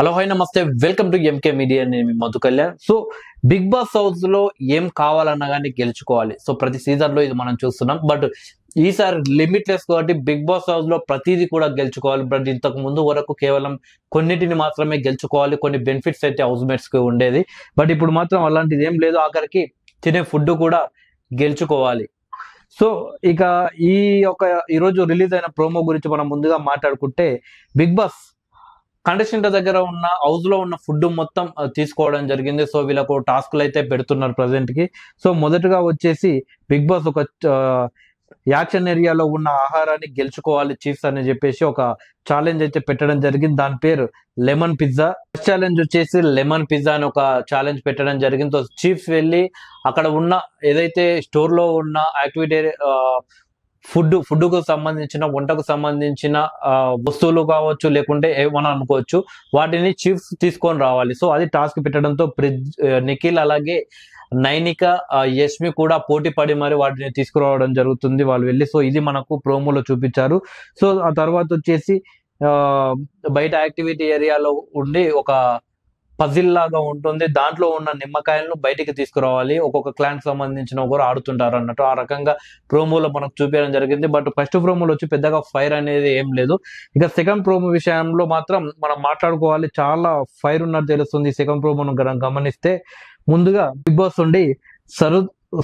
Hello hi namaste welcome to MK media. నేను మీ Madhu Kalyan. So big boss house లో ఏం కావాలన్నా కానీ గెలుచుకోవాలి. సో ప్రతి సీజన్ లో ఇది మనం చూస్తున్నాం. బట్ ఈసారి లిమిట్లెస్ కాబట్టి బిగ్ బాస్ హౌస్ లో ప్రతిదీ కూడా గెలుచుకోవాలి. బట్ ఇంతకు ముందు వరకు కేవలం కొన్నిటిని మాత్రమే గెలుచుకోవాలి. కొన్ని బెనిఫిట్స్ అయితే హౌస్ మేట్స్ కి ఉండేది. బట్ ఇప్పుడు మాత్రం అలాంటిది ఏం లేదు. ఆఖరికి తినే ఫుడ్ కూడా గెలుచుకోవాలి. సో ఇక ఈ యొక్క ఈరోజు రిలీజ్ అయిన ప్రోమో గురించి మనం ముందుగా మాట్లాడుకుంటే, బిగ్ బాస్ కంటెస్టెంట్ దగ్గర ఉన్న హౌస్ లో ఉన్న ఫుడ్ మొత్తం తీసుకోవడం జరిగింది. సో వీళ్ళకు టాస్క్లు అయితే పెడుతున్నారు ప్రజెంట్ కి. సో మొదటగా వచ్చేసి బిగ్ బాస్ ఒక యాక్షన్ ఏరియాలో ఉన్న ఆహారాన్ని గెలుచుకోవాలి చీఫ్స్ అని చెప్పేసి ఒక ఛాలెంజ్ అయితే పెట్టడం జరిగింది. దాని పేరు లెమన్ పిజ్జా. ఫస్ట్ ఛాలెంజ్ వచ్చేసి లెమన్ పిజ్జా అని ఒక ఛాలెంజ్ పెట్టడం జరిగింది. సో చీఫ్స్ వెళ్ళి అక్కడ ఉన్న ఏదైతే స్టోర్ లో ఉన్న యాక్టివిటీ ఫుడ్ కు సంబంధించిన వంటకు సంబంధించిన వస్తువులు కావచ్చు, లేకుంటే ఏమన్నా అనుకోవచ్చు, వాటిని చీఫ్స్ తీసుకొని రావాలి. సో అది టాస్క్ పెట్టడంతో నిఖిల్ అలాగే నైనిక, యష్మి కూడా పోటీ పడి మరి వాటిని తీసుకురావడం జరుగుతుంది వాళ్ళు వెళ్ళి. సో ఇది మనకు ప్రోమోలో చూపించారు. సో ఆ తర్వాత వచ్చేసి బయట యాక్టివిటీ ఏరియాలో ఉండి ఒక పజిల్ లాగా ఉంటుంది. దాంట్లో ఉన్న నిమ్మకాయలను బయటికి తీసుకురావాలి. ఒక్కొక్క క్లాన్ సంబంధించిన ఒకరు ఆడుతుంటారు అన్నట్టు ఆ రకంగా ప్రోమోలో మనకు చూపించడం జరిగింది. బట్ ఫస్ట్ ప్రోమోలో వచ్చి పెద్దగా ఫైర్ అనేది ఏం లేదు. ఇక సెకండ్ ప్రోమో విషయంలో మాత్రం మనం మాట్లాడుకోవాలి. చాలా ఫైర్ ఉన్నట్టు తెలుస్తుంది సెకండ్ ప్రోమోను గమనిస్తే. ముందుగా బిగ్ బాస్ ఉండి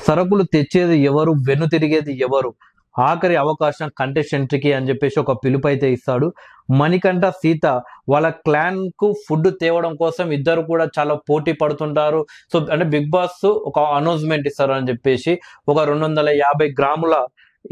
సరుకులు తెచ్చేది ఎవరు, వెన్ను తిరిగేది ఎవరు, ఆఖరి అవకాశం కంటెస్టెంట్ కి అని చెప్పేసి ఒక పిలుపు అయితే ఇస్తాడు. మణికంఠ, సీత వాళ్ళ క్లాన్ కు ఫుడ్ తేవడం కోసం ఇద్దరు కూడా చాలా పోటీ పడుతుంటారు. సో అంటే బిగ్ బాస్ ఒక అనౌన్స్మెంట్ ఇస్తారు అని చెప్పేసి ఒక 250 గ్రాముల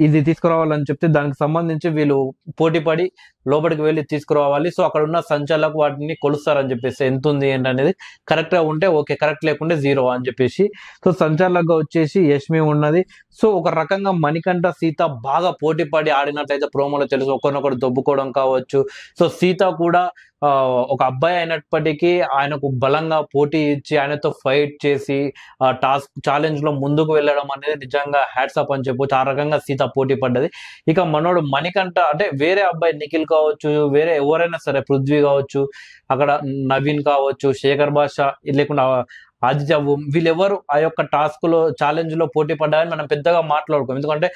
ఇది తీసుకురావాలని చెప్తే దానికి సంబంధించి వీళ్ళు పోటీ పడి లోపలికి వెళ్ళి తీసుకురావాలి. సో అక్కడ ఉన్న సంచాలకు వాటిని కొలుస్తారని చెప్పేసి ఎంత ఉంది ఏంటనేది కరెక్ట్ గా ఉంటే ఓకే, కరెక్ట్ లేకుంటే 0 అని చెప్పేసి. సో సంచాలకుగా వచ్చేసి యష్మి ఉన్నది. సో ఒక రకంగా మణికంఠ, సీత బాగా పోటీ పడి ఆడినట్లయితే ప్రోమోలో తెలుసు, ఒకరినొకరు దొబ్బుకోవడం కావచ్చు. సో సీత కూడా ఒక అబ్బాయి అయినప్పటికీ ఆయనకు బలంగా పోటీ ఇచ్చి ఆయనతో ఫైట్ చేసి టాస్క్ ఛాలెంజ్ లో ముందుకు వెళ్ళడం అనేది నిజంగా హ్యాట్సాప్ అని చెప్పొచ్చు. ఆ రకంగా సీత పోటీ పడ్డది. ఇక మనోడు మణికంఠ అంటే వేరే అబ్బాయి నిఖిల్ కావచ్చు, వేరే ఎవరైనా సరే, పృథ్వీ కావచ్చు, అక్కడ నవీన్ కావచ్చు, శేఖర్ భాష, లేకుండా ఆదిత్య, వీళ్ళెవరు ఆ యొక్క టాస్క్ లో ఛాలెంజ్ లో పోటీ పడ్డారని మనం పెద్దగా మాట్లాడుకోం. ఎందుకంటే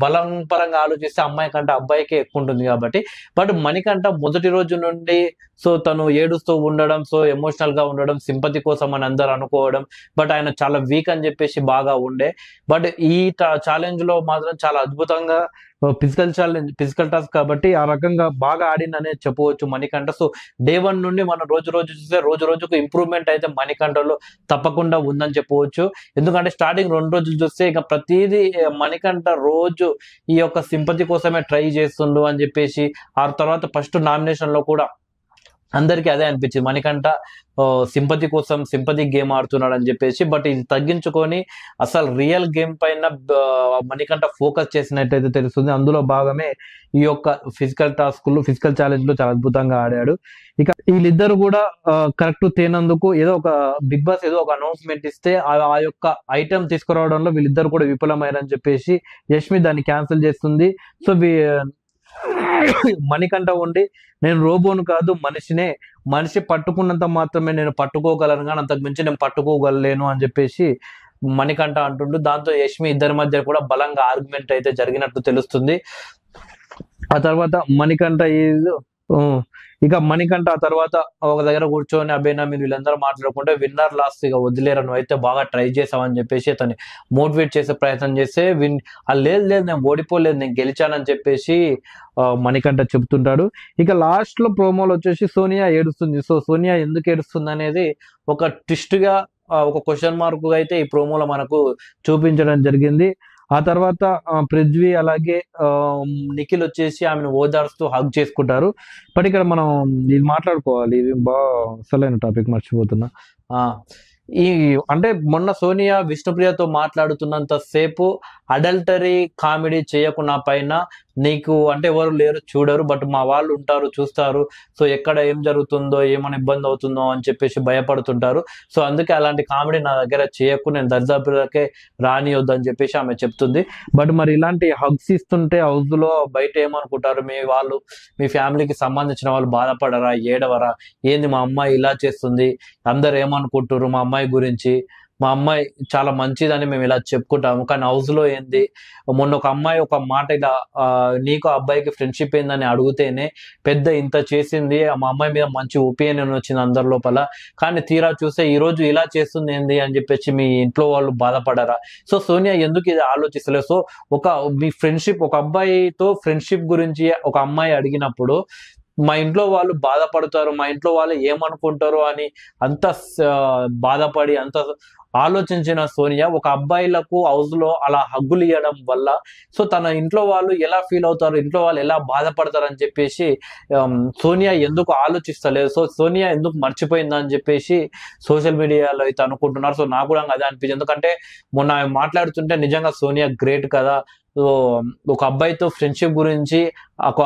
బలం పరంగా ఆలోచిస్తే అమ్మాయి కంటే అబ్బాయికే ఎక్కువ ఉంటుంది కాబట్టి. బట్ మణికంఠ మొదటి రోజు నుండి సో తను ఏడుస్తూ ఉండడం, సో ఎమోషనల్ గా ఉండడం, సింపతి కోసం అని అందరు అనుకోవడం, బట్ ఆయన చాలా వీక్ అని చెప్పేసి బాగా ఉండే. బట్ ఈ ఛాలెంజ్ లో మాత్రం చాలా అద్భుతంగా ఫిజికల్ టాస్క్ కాబట్టి ఆ రకంగా బాగా ఆడిందనే చెప్పవచ్చు మణికంఠ. సో డే 1 నుండి మనం రోజు చూస్తే రోజు రోజుకు ఇంప్రూవ్మెంట్ అయితే మణికంఠలో తప్పకుండా ఉందని చెప్పవచ్చు. ఎందుకంటే స్టార్టింగ్ 2 రోజులు చూస్తే ఇక ప్రతిదీ మణికంఠ రోజు ఈ యొక్క సింపతి కోసమే ట్రై చేస్తుండు అని చెప్పేసి, ఆ తర్వాత ఫస్ట్ నామినేషన్ లో కూడా అందరికీ అదే అనిపించింది, మణికంఠ సింపతి కోసం సింపతి గేమ్ ఆడుతున్నాడు అని చెప్పేసి. బట్ ఇది తగ్గించుకొని అసలు రియల్ గేమ్ పైన మణికంఠ ఫోకస్ చేసినట్టయితే తెలుస్తుంది. అందులో భాగమే ఈ యొక్క ఫిజికల్ ఛాలెంజ్ లో చాలా అద్భుతంగా ఆడాడు. ఇక వీళ్ళిద్దరు కూడా కరెక్ట్ తేనందుకు ఏదో ఒక బిగ్ బాస్ ఏదో ఒక అనౌన్స్మెంట్ ఇస్తే ఆ యొక్క ఐటమ్ తీసుకురావడంలో వీళ్ళిద్దరు కూడా విఫలమయ్యారని చెప్పేసి యష్మి దాన్ని క్యాన్సిల్ చేస్తుంది. సో మణికంఠ ఉండి నేను రోబోను కాదు, మనిషి పట్టుకున్నంత మాత్రమే నేను పట్టుకోగలను, కానీ అంతకు మించి నేను పట్టుకోగలను అని చెప్పేసి మణికంఠ అంటుండు. దాంతో యష్మి ఇద్దరి మధ్య కూడా బలంగా ఆర్గ్యుమెంట్ అయితే జరిగినట్టు తెలుస్తుంది. ఆ తర్వాత మణికంఠ ఆ తర్వాత ఒక దగ్గర కూర్చొని అబ్బేనా మీరు వీళ్ళందరూ మాట్లాడుకుంటే విన్నర్ లాస్ట్ ఇక వదిలేరు, నువ్వు అయితే బాగా ట్రై చేసావని చెప్పేసి అతన్ని మోటివేట్ చేసే ప్రయత్నం చేస్తే లేదు నేను ఓడిపోలేదు, నేను గెలిచానని చెప్పేసి మణికంఠ చెప్తుంటాడు. ఇక లాస్ట్ లో ప్రోమోలో వచ్చేసి సోనియా ఏడుస్తుంది. సో సోనియా ఎందుకు ఏడుస్తుంది అనేది ఒక ట్విస్ట్ గా ఒక క్వశ్చన్ మార్క్ గా అయితే ఈ ప్రోమోలో మనకు చూపించడం జరిగింది. ఆ తర్వాత పృథ్వీ అలాగే నిఖిల్ వచ్చేసి ఆమెను ఓదార్స్తూ హగ్ చేసుకుంటారు. బట్ ఇక్కడ మనం ఇది మాట్లాడుకోవాలి, ఇది బాగా అసలైన టాపిక్ మర్చిపోతున్నా. అంటే మొన్న సోనియా విష్ణుప్రియతో మాట్లాడుతున్నంత సేపు అడల్టరీ కామెడీ చేయకు నా పైన, నీకు అంటే ఎవరు లేరు, చూడరు, బట్ మా వాళ్ళు ఉంటారు, చూస్తారు. సో ఎక్కడ ఏం జరుగుతుందో, ఏమైనా ఇబ్బంది అవుతుందో అని చెప్పేసి భయపడుతుంటారు. సో అందుకే అలాంటి కామెడీ నా దగ్గర చేయకు, నేను దరిదాపులకే రానియొద్దు అని చెప్పేసి ఆమె చెప్తుంది. బట్ మరి ఇలాంటి హగ్స్ ఇస్తుంటే హౌస్ లో బయట ఏమనుకుంటారు, మీ వాళ్ళు, మీ ఫ్యామిలీకి సంబంధించిన వాళ్ళు బాధపడరా, ఏడవరా, ఏంది మా అమ్మాయి ఇలా చేస్తుంది, అందరు ఏమనుకుంటారు మా అమ్మాయి గురించి, మా అమ్మాయి చాలా మంచిదని మేము ఇలా చెప్పుకుంటాము, కానీ హౌస్ లో ఏంది, మొన్న ఒక అమ్మాయి ఒక మాట ఇలా నీకు ఆ అబ్బాయికి ఫ్రెండ్షిప్ ఏందని అడిగితేనే పెద్ద ఇంత చేసింది, మా అమ్మాయి మీద మంచి ఒపీనియన్ వచ్చింది అందరి లోపల, కానీ తీరా చూస్తే ఈ రోజు ఇలా చేస్తుంది ఏంది అని చెప్పేసి మీ ఇంట్లో వాళ్ళు బాధపడరా? సో సోనియా ఎందుకు ఇది ఆలోచిస్తలేదు? సో ఒక మీ ఫ్రెండ్షిప్, ఒక అబ్బాయితో ఫ్రెండ్షిప్ గురించి ఒక అమ్మాయి అడిగినప్పుడు మా ఇంట్లో వాళ్ళు బాధపడతారు, మా ఇంట్లో వాళ్ళు ఏమనుకుంటారు అని అంత బాధపడి అంత ఆలోచించిన సోనియా ఒక అబ్బాయిలకు హౌస్ లో అలా హగ్గులు ఇవ్వడం వల్ల సో తన ఇంట్లో వాళ్ళు ఎలా ఫీల్ అవుతారు, ఇంట్లో వాళ్ళు ఎలా బాధపడతారు అని చెప్పేసి సోనియా ఎందుకు ఆలోచిస్తలేదు? సో సోనియా ఎందుకు మర్చిపోయిందా అని చెప్పేసి సోషల్ మీడియాలో అయితే అనుకుంటున్నారు. సో నాకు కూడా అదే అనిపించింది, ఎందుకంటే మొన్న ఆమె మాట్లాడుతుంటే నిజంగా సోనియా గ్రేట్ కదా. సో ఒక అబ్బాయితో ఫ్రెండ్షిప్ గురించి ఒక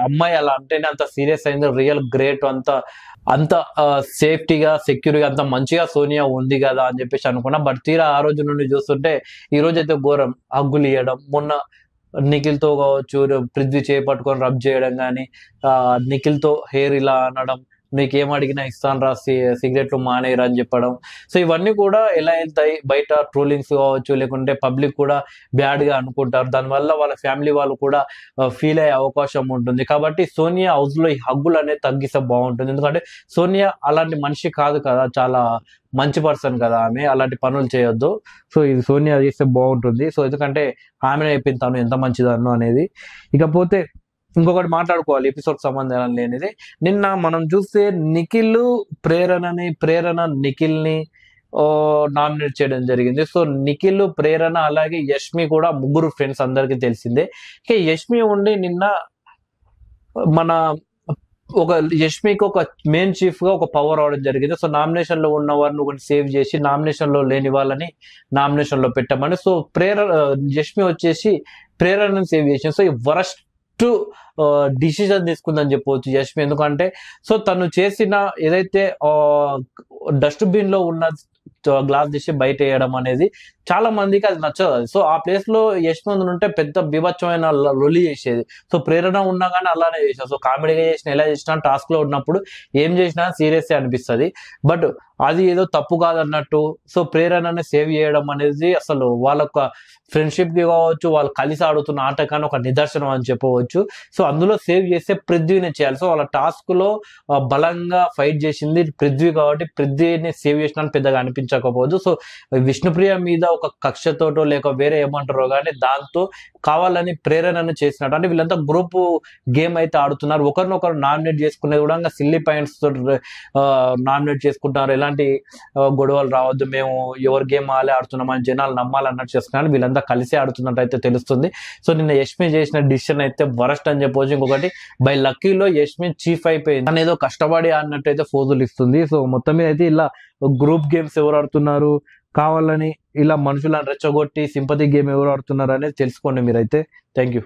అమ్మాయి అలా అంటేనే అంత సీరియస్ అయింది, రియల్ గ్రేట్, అంత అంత సేఫ్టీగా సెక్యూర్గా అంత మంచిగా సోనియా ఉంది కదా అని చెప్పేసి అనుకున్నా. బట్ తీరా ఆ రోజు నుండి చూస్తుంటే ఈ రోజు అయితే ఘోరం, హగ్గులు ఇవ్వడం, మొన్న నిఖిల్ తో కావచ్చు పృథ్వీ చేపట్టుకొని రబ్ చేయడం కానీ, నిఖిల్ తో హెయిర్ ఇలా అనడం, నీకేం అడిగినా ఇస్తాను రా, సిగరెట్లు మానేయరా అని చెప్పడం. సో ఇవన్నీ కూడా ఎలా వెళ్తాయి, బయట ట్రోలింగ్స్ కావచ్చు, లేకుంటే పబ్లిక్ కూడా బ్యాడ్ గా అనుకుంటారు, దానివల్ల వాళ్ళ ఫ్యామిలీ వాళ్ళు కూడా ఫీల్ అయ్యే అవకాశం ఉంటుంది. కాబట్టి సోనియా హౌస్ లో ఈ హగ్గులు అనేది తగ్గిస్తే బాగుంటుంది, ఎందుకంటే సోనియా అలాంటి మనిషి కాదు కదా, చాలా మంచి పర్సన్ కదా ఆమె, అలాంటి పనులు చేయొద్దు. సో ఇది సోనియా చేస్తే బాగుంటుంది. సో ఎందుకంటే ఆమెనే చెప్పింది తను ఎంత మంచిదన్ను అనేది. ఇకపోతే ఇంకొకటి మాట్లాడుకోవాలి ఎపిసోడ్ సంబంధం లేనిది, నిన్న మనం చూస్తే నిఖిల్ ప్రేరణ నిఖిల్ ని నామినేట్ చేయడం జరిగింది. సో నిఖిల్, ప్రేరణ అలాగే యష్మి కూడా ముగ్గురు ఫ్రెండ్స్, అందరికీ తెలిసిందే. ఇక యష్మి ఉండి నిన్న మన ఒక యష్మికి ఒక మెయిన్ చీఫ్ గా ఒక పవర్ అవడం జరిగింది. సో నామినేషన్ లో ఉన్న వారిని ఒకటి సేవ్ చేసి నామినేషన్ లో లేని వాళ్ళని నామినేషన్ లో పెట్టమని. సో యష్మి వచ్చేసి ప్రేరణను సేవ్ చేసింది. సో ఈ వరస్ట్ డిసిజన్ తీసుకుందని చెప్పవచ్చు యష్మి, ఎందుకంటే సో తను చేసిన ఏదైతే డస్ట్బిన్ లో ఉన్న గ్లాస్ తీసి బయట వేయడం అనేది చాలా మందికి అది నచ్చదు. సో ఆ ప్లేస్ లో యష్మి ఉంటే పెద్ద బీభత్సమైన లొల్లి చేసేది. సో ప్రేరణ ఉన్నా కానీ అలానే చేసేది. సో కామెడీగా చేసిన, ఎలా చేసినా, టాస్క్ లో ఉన్నప్పుడు ఏం చేసినా సీరియస్ అనిపిస్తుంది. బట్ అది ఏదో తప్పు కాదన్నట్టు సో ప్రేరణని సేవ్ చేయడం అనేది అసలు వాళ్ళ ఫ్రెండ్షిప్ కి కావచ్చు, వాళ్ళు కలిసి ఆడుతున్న ఆటకాన్ని ఒక నిదర్శనం అని చెప్పవచ్చు. సో అందులో సేవ్ చేస్తే పృథ్వీని చేయాలి. సో వాళ్ళ టాస్క్ లో బలంగా ఫైట్ చేసింది పృథ్వీ, కాబట్టి పృథ్వీని సేవ్ చేసిన పెద్దగా అనిపించకపోవచ్చు. సో విష్ణుప్రియ మీద ఒక కక్షతోటో లేక వేరే ఏమంటారో కానీ దాంతో కావాలని ప్రేరణను చేసినట్టు, అంటే వీళ్ళంతా గ్రూప్ గేమ్ అయితే ఆడుతున్నారు, ఒకరినొకరు నామినేట్ చేసుకునేది కూడా సిల్లీ పాయింట్స్ తోటి నామినేట్ చేసుకుంటున్నారు. ఎలాంటి గొడవలు రావద్దు, మేము ఎవరి గేమ్ ఆడుతున్నామని జనాలు నమ్మాలన్నట్టు చేసుకున్నారు. వీళ్ళంతా కలిసి ఆడుతున్నట్టు అయితే తెలుస్తుంది. సో నిన్న యష్మి చేసిన డిసిషన్ అయితే వరస్ట్ అని చెప్పవచ్చు. ఇంకొకటి బై లక్కీలో యష్మి చీఫ్ అయిపోయింది, తను ఏదో కష్టపడి ఆడినట్టు అయితే ఫోజులు ఇస్తుంది. సో మొత్తం మీద అయితే ఇలా గ్రూప్ గేమ్స్ ఎవరు ఆడుతున్నారు, కావాలని ఇలా మనుషులను రెచ్చగొట్టి సింపతి గేమ్ ఎవరు ఆడుతున్నారు అనేది తెలుసుకోండి మీరైతే. Thank you.